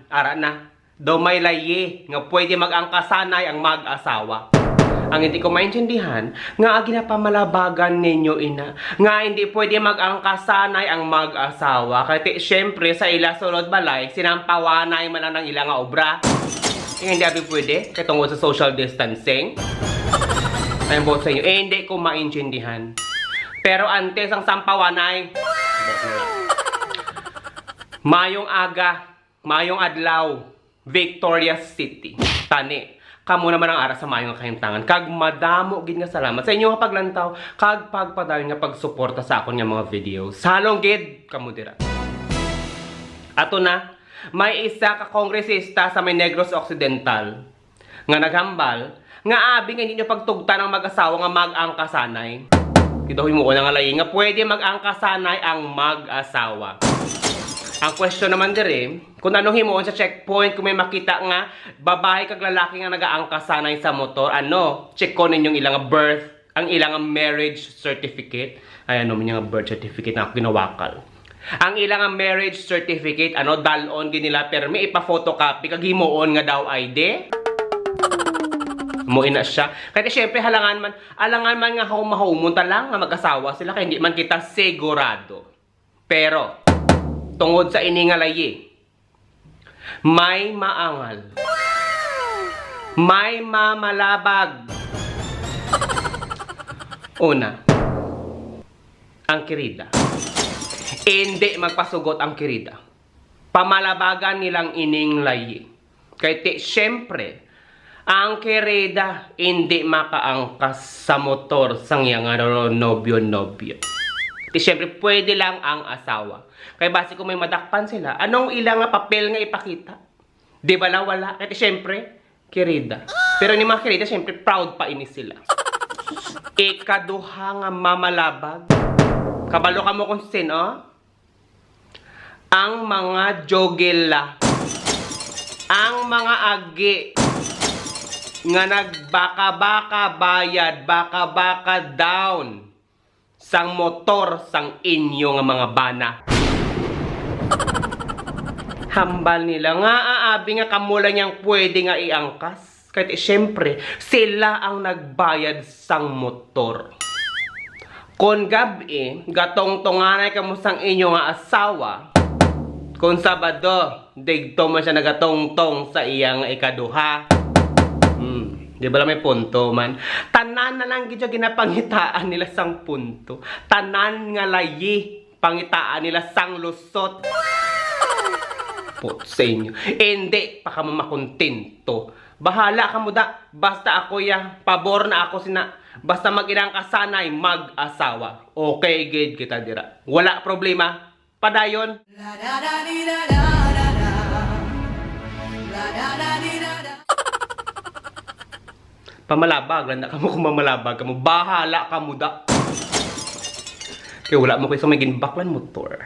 Ara na. Do may layi nga pwede mag-angkasanay ang mag-asawa. Ang hindi ko maintindihan, nga ginapamalabagan ninyo ina, nga hindi pwede mag-angkasanay ang mag-asawa. Kaya syempre sa ila sulod balay, sinampawanay man lang ng ilang nga obra. Hindi abi pwede, kaya tungkol sa social distancing. Ayun po sa inyo, hindi ko maintindihan. Pero antes ang sampawanay, mayong aga, mayong adlaw, Victorias City. Tani. Kamo naman ang ara sa mayong kahimtangan. Kag madamo gid nga salamat sa inyo nga paglantaw, kag pagpadayon nga pagsuporta sa akon nga mga videos. Halong gid kamo dira. Ato na, may isa ka kongresista sa may Negros Occidental nga naghambal nga abi nga ninyo pagtugta ng mag-asawa nga mag-angkasanay. Kidahoy mo ko nga layi nga pwede mag-angkasanay ang mag-asawa. Ang question naman dire, kung anong himuon sa checkpoint, kung may makita nga babae kag lalaki nga nagaangkasanay sa motor, check ko ninyong ilang birth, ang ilang marriage certificate. Ay yung birth certificate na ako ginawakal. Ang ilang marriage certificate, dalon ginila permi ipa-photocopy kag himuon nga daw ID. Muin na siya. Kaya syempre alangan man nga mahumon ta lang nga mag-asawa sila kaya hindi man kita sigurado. Pero tungod sa ini nga layi, may maangal, may mamalabag. Una, ang kirida. Hindi magpasugot ang kirida. Pamalabagan nilang ining layi. Kaya syempre, ang kirida hindi makaangkas sa motor sang yang nobyo-nobyo. Siyempre, pwede lang ang asawa. Kaya base kung may madakpan sila, anong ilang papel nga ipakita? Di ba na wala? Kaya siyempre, kirida. Pero ni mga kirida, siyempre, proud pa ini sila. Ikaduha nga mamalabag. Kabalo ka mo kung sino? Ang mga jogela. Ang mga agi nga nagbaka-baka bayad, baka-baka down sang motor sang inyo nga mga bana. Hambal nila nga aabi nga kamula niyang pwede nga iangkas. Kahit syempre, sila ang nagbayad sang motor. Kung gabi, gatong tunganay kamo sang inyo nga asawa, kung Sabado, digto man siya nagatong-tong sa iyang ikaduha. Di ba lang may punto man? Tanan na lang gidyo ginapangitaan nila sang punto. Tanan nga layi pangitaan nila sang lusot. Put sa inyo. Hindi pa ka makontinto. Bahala ka mo da. Basta ako pabor na ako sina. Basta mag-inang kasanay mag-asawa. Okay, gid kita dira. Wala problema. Padayon. Pamalabag, landa ka mo kung mamalabag ka mo. Bahala ka mo da. Kaya wala mo kayo sa may ginbaklan motor.